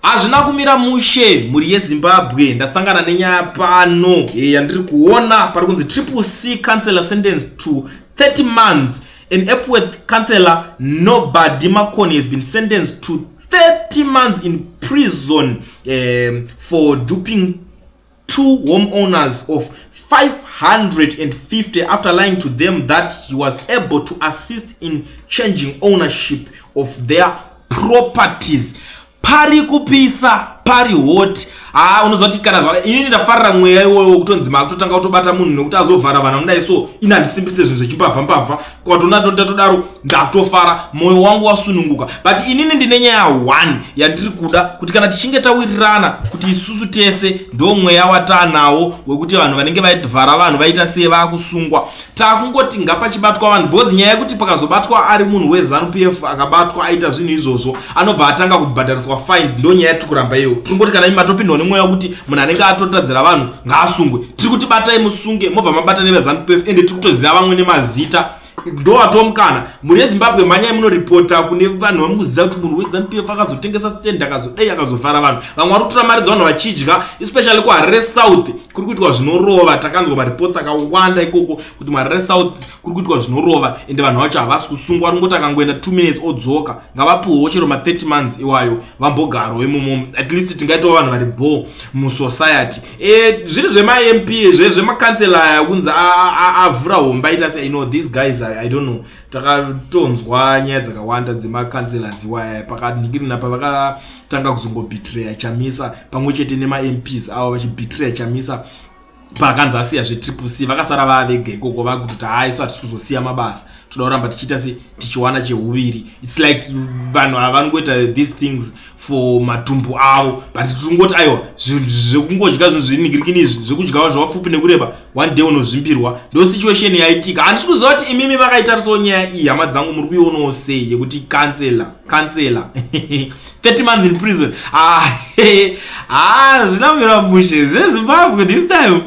Hazvina kumira mushe muri yeZimbabwe. Ndasangana nenyaya pano yandiri kuona pari kunzi Triple C councillor sentenced to 30 months. An Epworth councillor Nobody Makoni has been sentenced to 30 months in prison for duping two homeowners of 550 after lying to them that he was able to assist in changing ownership of their properties. Pari kupisa, pari hot. Unozoti kana zvara inini ndafarira mweya iwoyo kutonzi makutotanga kutobata munhu nekuti azovhara vanhu mudai so inandisimbise zvinhu zvechimbavha kwatona ndatodaro ndatofara moyo wangu wasununguka. But inini ndine nyaya 1 yandiri kuda kuti kana tichinge tawirirana kuti isusu tese ndo mweya watanawo wekuti vanhu vanenge vaivhara vanhu vaita sei vakusungwa takungoti ngapachibatwa vanhu bozi nyaya yekuti pakazobatwa ari munhu weZANU-PF akabatwa aita zvinhu izvozvo anobva atanga kubhadhariswa fine ndo nyaya yatikuramba iyo. Tingoti kana imatopindwa nemweya wekuti munhu anenge atotadzira vanhu ngaasungwe tiri kuti batai musunge mobva mabata neveZANU-PF ende tiri kutoziva vamwe nemazita ndo atomukana muri yeZimbabwe manyai munoripota kune vanhu vamukuziva kuti munhu weZANU-PF akazotengesa stand akazodai akazovhara vanhu vamwe vari kutora mari dzavanhu vachidya especially kuHarare South kuri kuitwa zvinorova. Takanzwa maripots akawanda ikoko kuti muHarare South kuri kuitwa zvinorova ende vanhu vacho havasi kusungwa ringoti akangoenda 2 minutes odzoka ngavapuhwo chero ma 30 months iwayo vambogaro imomo at least tingaitawo vanhu vari bo musociety. Zviri zvema-MP zvemakansela kunzi avhura homba ita sei these guys I don't know. Takatonzwa nyaya dzakawanda dzema-councillors iwaya pakadikiri napa vakatanga kuzongobetray Chamisa pamwe chete nema-MPs avo vachibetray Chamisa pakanzi asiya zvetriple C vakasara vavega ikoko vakuti haiso hatisi kuzosiya mabasa toda kuramba tichiita se tichiwana chehuviri. It's like vanhu havangoita these things for matumbu avo but tungoti aiwa zvekungodya zvinhu zvinigirikini izvi zvekudyawo zvavapfupi nekureba one day unozvimbirwa ndo situation yaitika. Handisi kuziva kuti imimi makaitarisawo nyaya iyi hama dzangu muri kuionawo sei yekuti kansela 30 months in prison. Zvinamira mushe zveZimbabwe this time.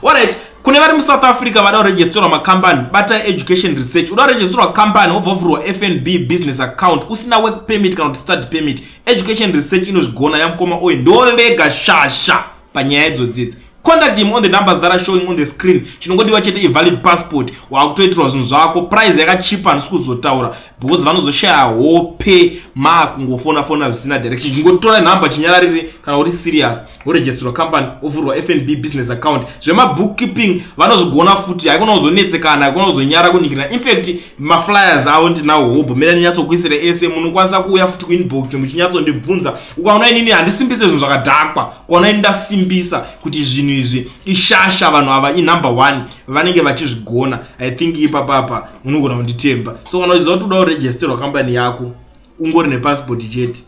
Alright. Kune vari muSouth Africa vada kuregisterwa makambani bata education research uda kuregisterwa kambani wobva wavhurwa FNB business account usina work permit kana kuti study permit education research inozvigona yamukoma oyo ndovega shasha panyaya idzodzidzi. Contact him on the numbers that are showing on the screen. Chinongodiwa chete valid passport wakutoitirwa zvinhu zvako price yakachipa handisi kuzotaura because vanozoshaya hope makungofona zvisina direction. Chingotora nhamba chinyararire kana uri serious woregisterwa company ovhurwa FNB business account zvemabookkeeping vanozvigona futi haikona kuzonetsekana haikona kuzonyara kunikira. In fact maflyers avo ndinawo hope mera ndinyatsokuisira ese munokwanisa kuuya futi kuinbox muchinyatsondibvunza ukaona inini handisimbise zvinhu zvakadhakwa kwaona ini ndasimbisa kuti zvinhu izvi ishasha vanhu ava number 1 vanenge vachizvigona. I think ipapapa munogona kunditemba so kana uchiziva kuti uda kuregisterwa kambani yako ungori nepassport chete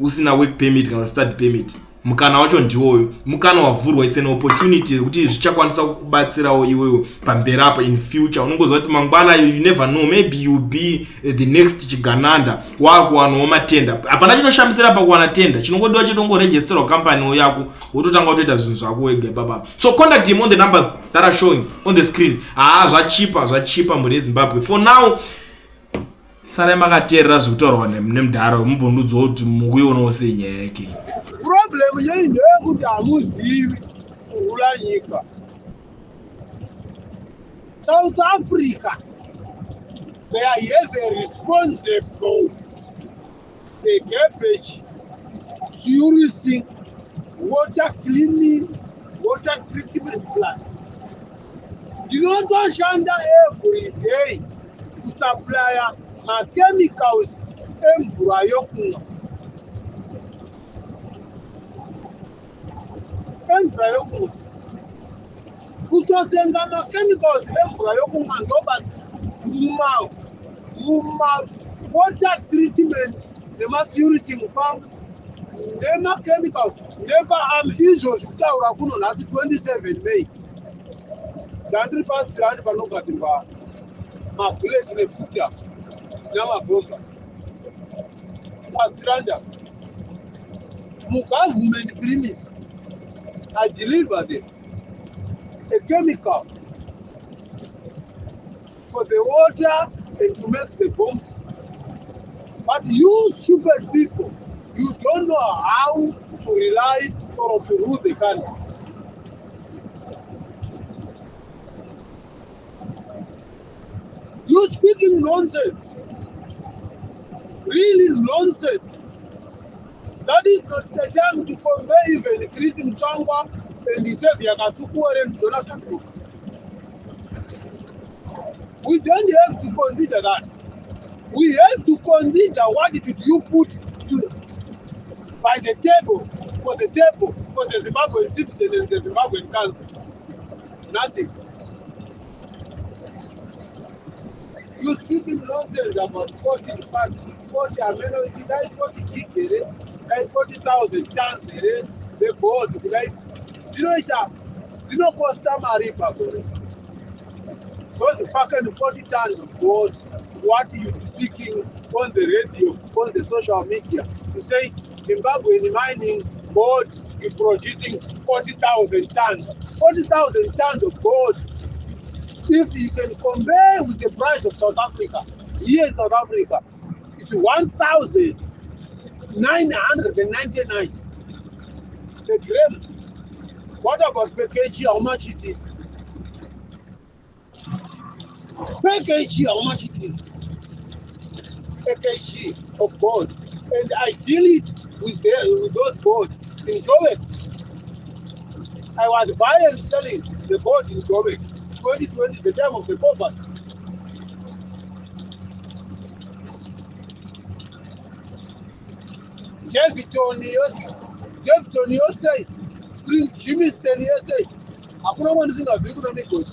usina work permit kana study permit mukana wacho ndiwoyo mukana wavhurwa. It's an opportunity kuti zvichakwanisa kubatsirawo iwewe pamberi apa in future. Unongoziva kuti mangwana you never know maybe you be the next chigananda wakuwanawo matenda. Hapana chinoshamisira pakuwana tenda chinongodiwa chete ungoregisterwa kambani yako wototanga kutoita zvinhu zvako wega baba. So contact him on the numbers that are showing on the screen. Zvachipa muri yeZimbabwe for now. Sarai makateerera zvekutaurwa nemudhara wemumbondudzo kuti mukuionawo sei nyaya yake. Problem yeyi ndeyekuti hamuzivi kurula nyika. South Africa, they are here very responsible. The garbage, servicing, water cleaning, water treatment plant. Ndinotoshanda every day kusupplya ma-chemicals emvura yokumwa. Emvura yokumwa kutosenga ma-chemicals emvura yokumwa ndoba muma-water treatment nema-purity farm nema-chemicals nema-arm izvozvi kutaura kuno nhasi 27 May ndandiri pasirani panogadzirwa mabullet nefuta namabhomba pasiranda mu-government premise. I deliver them a chemical for the water and to make the bombs. But you stupid people, You don't know how to rely or to rule the country. You speaking nonsense, really nonsense. That is not the time to convey even greeting Changwa and the Xavier Kasukuwa and Jonathan Cook. We don't have to consider that. We have to consider what did you put to, by the table for the Zimbabwean citizen and the Zimbabwean country. Nothing. You speaking nonsense about 40, in fact, 40, I mean, that is 40 gigs, that is 40,000 tons, the board, right? Customer river, those fucking 40 tons of gold, what you speaking on the radio, on the social media, to say Zimbabwe mining gold is producing 40,000 tons. 40,000 tons of gold. If you can compare with the price of South Africa, here in South Africa, it's 1,999 the gram. What about per kg? How much it is? Per kg, how much it is? Per kg of gold. And I deal it with those gold in Joburg. I was buying and selling the gold in Joburg. 2020, the time of the poverty. Jefferson say, bring Jimmy Stan say, hakuna mwana zingavhiri kuna migodi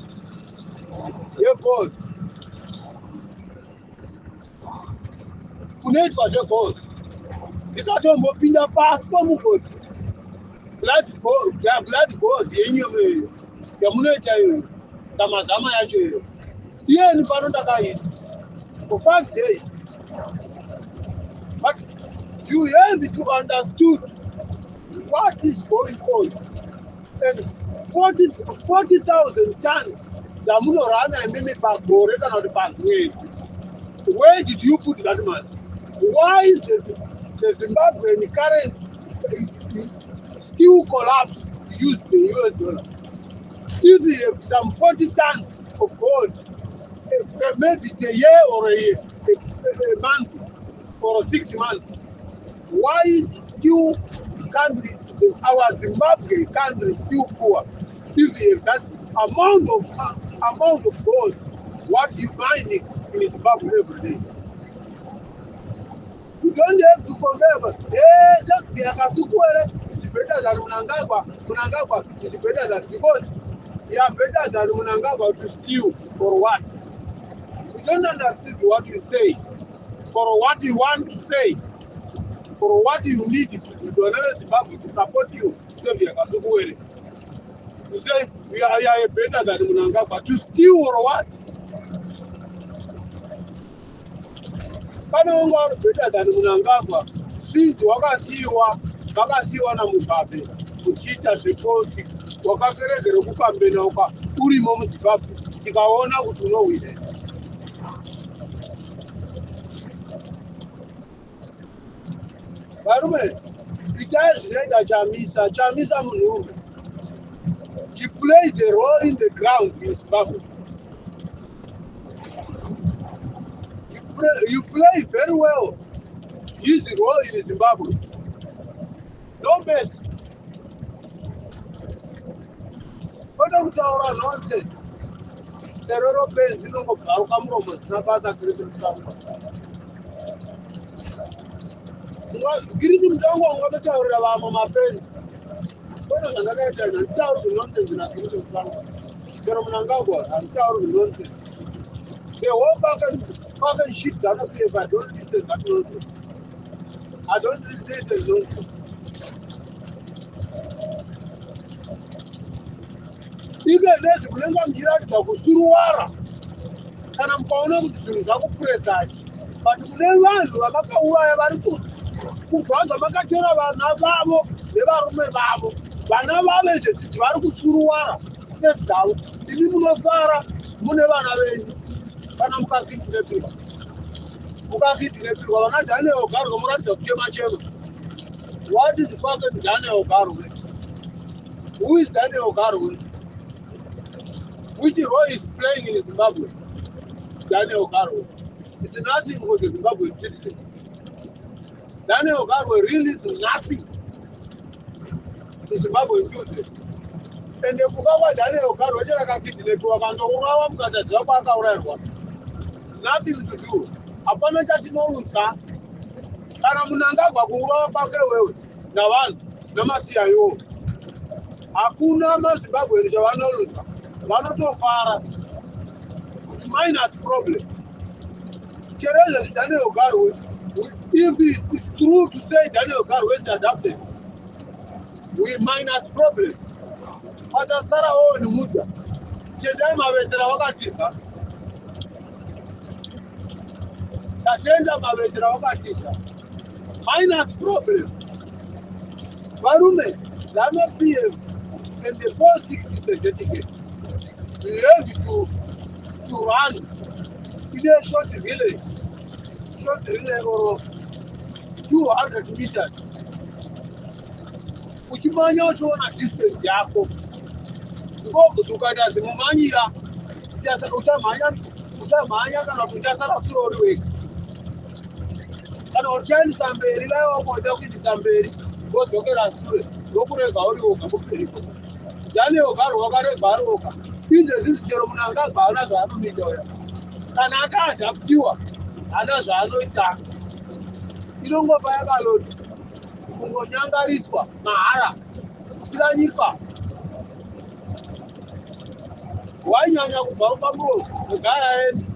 yegold. Kunoitwa zvegold ndikatombopinda pasi pomugodi blood gold yenyu yamunoita iyoyo zamazama yacho iyo iyeni pano ndakaita for 5 days. But you have to understood what is going on. And 40,000 tons zamunorana imimi pagore kana kuti pamwedzi. Where did you put that money? Why is the Zimbabwean currency still collapse to use the US dollar? If you have some 40 tons of gold, maybe a year or a month or 6 months, why still country, our Zimbabwe country still poor? If you have that amount of gold, what you mining in Zimbabwe every day? You don't have to compare, but it's better than Mnangagwa is better than, because they are better than Mnangagwa to steal for what? You don't understand what you say, for what you want to say, for what you need to do to Zimbabwe to support you. You say we are better than Mnangagwa to steal or what? Kana unga better than Mnangagwa, since wakasiwa na Mugabe kuchita zvepoti wakakeregere kukambena uka urimo muZimbabwe tikaona kuti unowina. Varume, itai zvinoita chamisa munhu. He plays the role in the ground in Zimbabwe. You play very well his role in Zimbabwe. No mess. What are you nonsense? Terror base, you know, Kamuromo, Nabata, give him down one of the tower, my friends. What are the tower nonsense in a Kirikim Karamangagua and tower nonsense? They all fucking shit that up here, but I don't listen that nonsense. I don't listen to nonsense. Igenezi kulenga mjirati wa kusuruwara kana mkaona kuti zvinhu zvakupuresaji, but mune vanhu vamakauraya vari kubvanza makatora vana vavo nevarume vavo, vana vavo izvezviti vari kusuruwara sedzavo. Imi munofara mune vana venyu kana mukakidinepirwa vana Daniel Gargo muratidza kuchema chema. What is fucking Daniel Garwe? Who is Daniel Garwe? Which role is playing in Zimbabwe? Daniel Garwe. It's nothing for the Zimbabwe citizen. Daniel Garwe really is nothing to Zimbabwe children. And the Bukawa Daniel Garwe, nothing to do. Apana chatinorusa. Kana munangagwa kuurawa kwake wewe na vanhu namasiya iwo. Hakuna maZimbabwe chavanorusa. Vanotofara. Minus problem. Chereza Daniel Garwe, if it's true to say Daniel Garwe is adopted, we minus problem. But Sara own muda. Chedai mavetera wakatiza. Tatenda mavetera wakatiza. Minus problem. Varume, Zama PM and the politics is a dedicated. We have to run in a short relay or 200 meters. Uchimanya uchiona distance yako. Ngoku tukaita zimumanyira. Utamanya kana kuchasara kusori wega. Kana uchiendesa mberi laiwa moja kuendesa mberi. Wodokera sure. Wokurega uri woga muperiko. Yani ogaro wakarega ari woga. Inde zisichero munanga bana zvaanoita oya. Kana akaadaptiwa hana zvaanoita. Inongobva yakaloti kungonyangariswa mahara kusira nyika. Wanyanya kubva pamuromo kugara eni